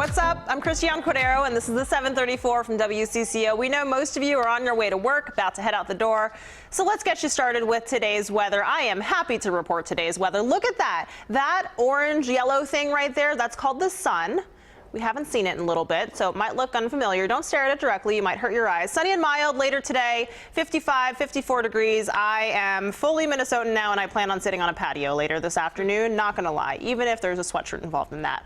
What's up? I'm Christiane Cordero, and this is the 734 from WCCO. We know most of you are on your way to work, about to head out the door. So let's get you started with today's weather. I am happy to report today's weather. Look at that. That orange-yellow thing right there, that's called the sun. We haven't seen it in a little bit, so it might look unfamiliar. Don't stare at it directly. You might hurt your eyes. Sunny and mild later today, 55, 54 degrees. I am fully Minnesotan now, and I plan on sitting on a patio later this afternoon. Not going to lie, even if there's a sweatshirt involved in that.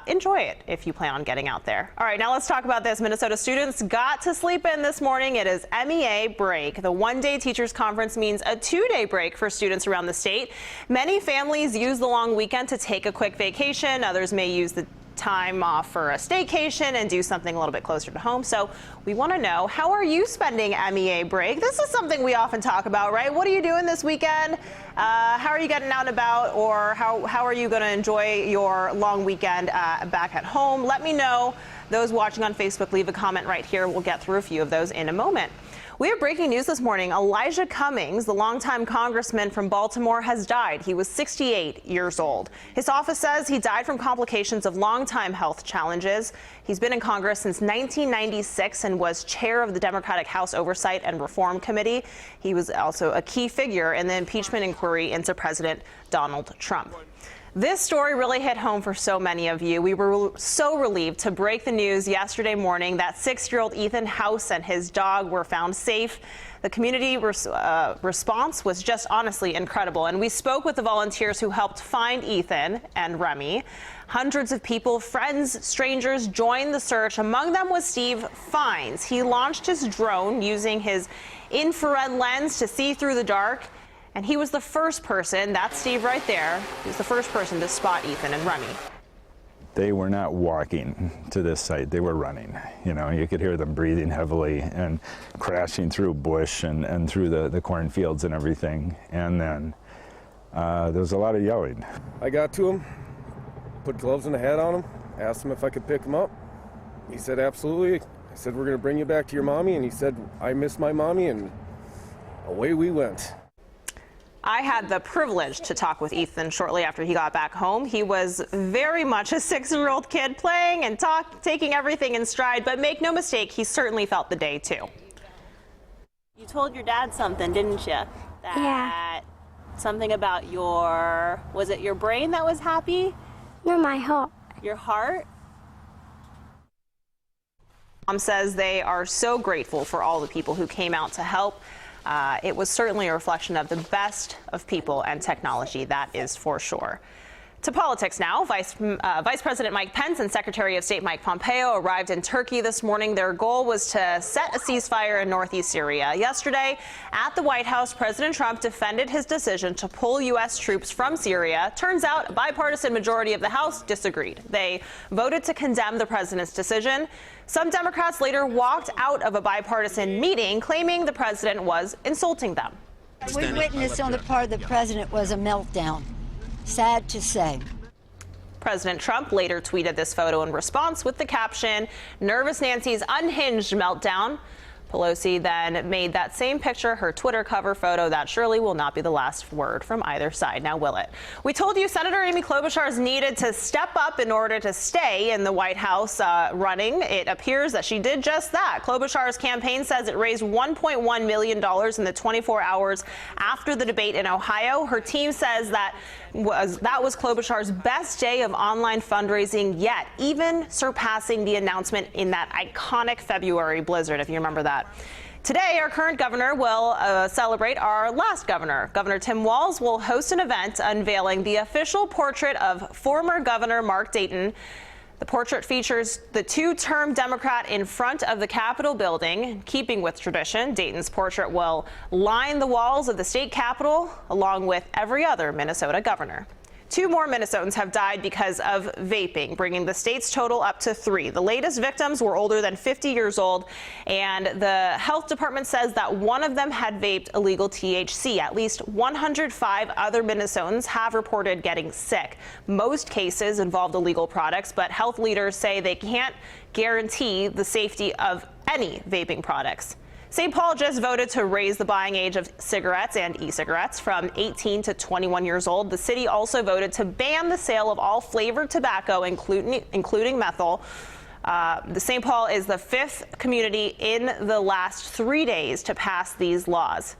Enjoy it if you plan on getting out there. All right, now let's talk about this. Minnesota students got to sleep in this morning. It is MEA Break. The one-day teachers conference means a two-day break for students around the state. Many families use the long weekend to take a quick vacation. Others may use the time off for a staycation and do something a little bit closer to home. So we want to know, how are you spending MEA Break? This is something we often talk about, right? What are you doing this weekend? How are you getting out and about, or how are you going to enjoy your long weekend back at home? Let me know. Those watching on Facebook, leave a comment right here. We'll get through a few of those in a moment. We have breaking news this morning. Elijah Cummings, the longtime congressman from Baltimore, has died. He was 68 years old. His office says he died from complications of longtime health challenges. He's been in Congress since 1996 and was chair of the Democratic House Oversight and Reform Committee. He was also a key figure in the impeachment inquiry into President Donald Trump. This story really hit home for so many of you. We were so relieved to break the news yesterday morning that 6-year-old Ethan House and his dog were found safe. The community response was just honestly incredible, and we spoke with the volunteers who helped find Ethan and Remy. Hundreds of people, friends, strangers, joined the search. Among them was Steve Fines. He launched his drone using his infrared lens to see through the dark. And he was the first person, that's Steve right there, he was the first person to spot Ethan and Remy. They were not walking to this site, they were running. You know, you could hear them breathing heavily and crashing through bush and through the cornfields and everything. And then there was a lot of yelling. I got to him, put gloves and a hat on him, asked him if I could pick him up. He said, absolutely. I said, we're gonna bring you back to your mommy. And he said, I miss my mommy, and away we went. I had the privilege to talk with Ethan shortly after he got back home. He was very much a 6-year-old kid, playing and taking everything in stride, but make no mistake, he certainly felt the day too. You told your dad something, didn't you? Yeah. Something about was it your brain that was happy? No, my heart. Your heart? Mom says they are so grateful for all the people who came out to help. It was certainly a reflection of the best of people and technology, that is for sure. To politics now. Vice President Mike Pence and Secretary of State Mike Pompeo arrived in Turkey this morning. Their goal was to set a ceasefire in northeast Syria. Yesterday, at the White House, President Trump defended his decision to pull U.S. troops from Syria. Turns out a bipartisan majority of the House disagreed. They voted to condemn the president's decision. Some Democrats later walked out of a bipartisan meeting, claiming the president was insulting them. What we witnessed on the part of the president was a meltdown. Sad to say. President Trump later tweeted this photo in response with the caption, "Nervous Nancy's unhinged meltdown." Pelosi then made that same picture her Twitter cover photo. That surely will not be the last word from either side. Now, will it? We told you Senator Amy Klobuchar's needed to step up in order to stay in the White House running. It appears that she did just that. Klobuchar's campaign says it raised $1.1 million in the 24 hours after the debate in Ohio. Her team says that was Klobuchar's best day of online fundraising yet, even surpassing the announcement in that iconic February blizzard, if you remember that. Today, our current governor will celebrate our last governor. Governor Tim Walz will host an event unveiling the official portrait of former Governor Mark Dayton. The portrait features the two-term Democrat in front of the Capitol building. In keeping with tradition, Dayton's portrait will line the walls of the state capitol, along with every other Minnesota governor. 2 more Minnesotans have died because of vaping, bringing the state's total up to 3. The latest victims were older than 50 years old, and the health department says that one of them had vaped illegal THC. At least 105 other Minnesotans have reported getting sick. Most cases involved illegal products, but health leaders say they can't guarantee the safety of any vaping products. St. Paul just voted to raise the buying age of cigarettes and e-cigarettes from 18 to 21 years old. The city also voted to ban the sale of all flavored tobacco, including menthol. The St. Paul is the 5th community in the last 3 days to pass these laws.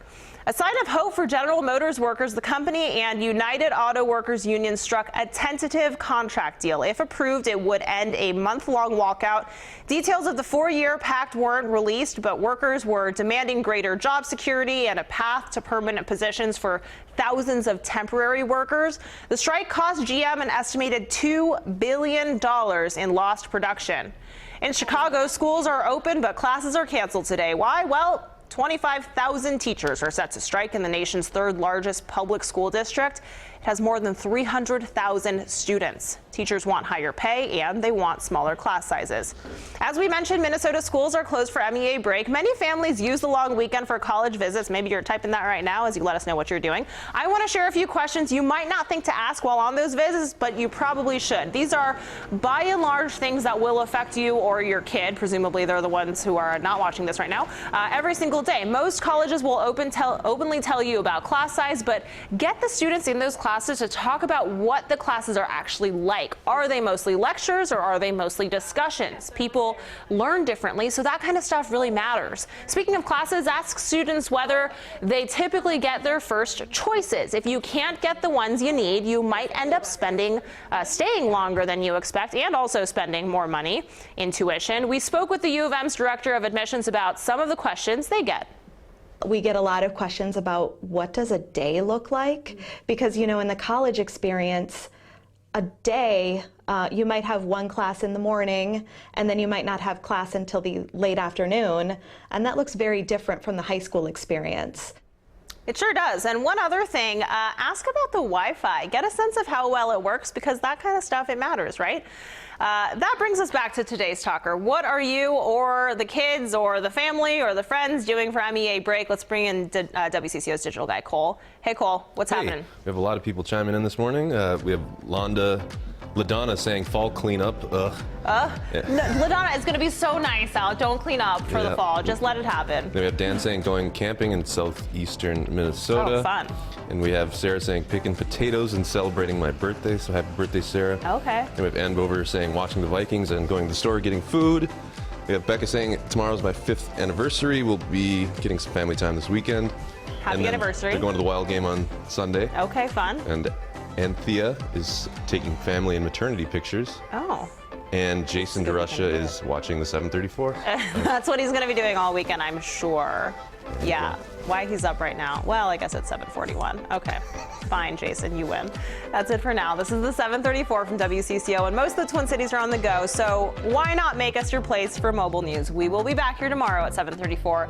A sign of hope for General Motors workers, the company and United Auto Workers Union struck a tentative contract deal. If approved, it would end a month-long walkout. Details of the 4-year pact weren't released, but workers were demanding greater job security and a path to permanent positions for thousands of temporary workers. The strike cost GM an estimated $2 billion in lost production. In Chicago, schools are open, but classes are canceled today. Why? Well, 25,000 teachers are set to strike in the nation's 3rd largest public school district. It has more than 300,000 students. Teachers want higher pay and they want smaller class sizes. As we mentioned, Minnesota schools are closed for MEA break. Many families use the long weekend for college visits. Maybe you're typing that right now as you let us know what you're doing. I want to share a few questions you might not think to ask while on those visits, but you probably should. These are by and large things that will affect you or your kid. Presumably they're the ones who are not watching this right now. Every single day. Most colleges will openly tell you about class size, but get the students in those classes to talk about what the classes are actually like. Are they mostly lectures or are they mostly discussions? People learn differently, so that kind of stuff really matters. Speaking of classes, ask students whether they typically get their first choices. If you can't get the ones you need, you might end up staying longer than you expect and also spending more money in tuition. We spoke with the U of M's director of admissions about some of the questions they get. We get a lot of questions about what does a day look like? Because, you know, in the college experience, a day, you might have one class in the morning and then you might not have class until the late afternoon. And that looks very different from the high school experience. It sure does. And one other thing, ask about the Wi-Fi. Get a sense of how well it works because that kind of stuff, it matters, right? That brings us back to today's talker. What are you or the kids or the family or the friends doing for MEA break? Let's bring in WCCO's digital guy, Cole. Hey, Cole, what's happening? We have a lot of people chiming in this morning. We have LaDonna saying fall cleanup. Yeah. No, LaDonna, it's going to be so nice out. Don't clean up for the fall. Just let it happen. Then we have Dan saying going camping in southeastern Minnesota. Oh, fun. And we have Sarah saying picking potatoes and celebrating my birthday. So happy birthday, Sarah. Okay. And we have Ann Bover saying watching the Vikings and going to the store getting food. We have Becca saying tomorrow's my 5th anniversary. We'll be getting some family time this weekend. Happy anniversary. They're going to the Wild game on Sunday. Okay, fun. And Anthea is taking family and maternity pictures. Oh. And Jason DeRusha is watching the 734. That's what he's going to be doing all weekend, I'm sure. Yeah. Why he's up right now? Well, I guess it's 7:41. Okay. Fine, Jason, you win. That's it for now. This is the 734 from WCCO, and most of the Twin Cities are on the go, so why not make us your place for mobile news? We will be back here tomorrow at 7:34.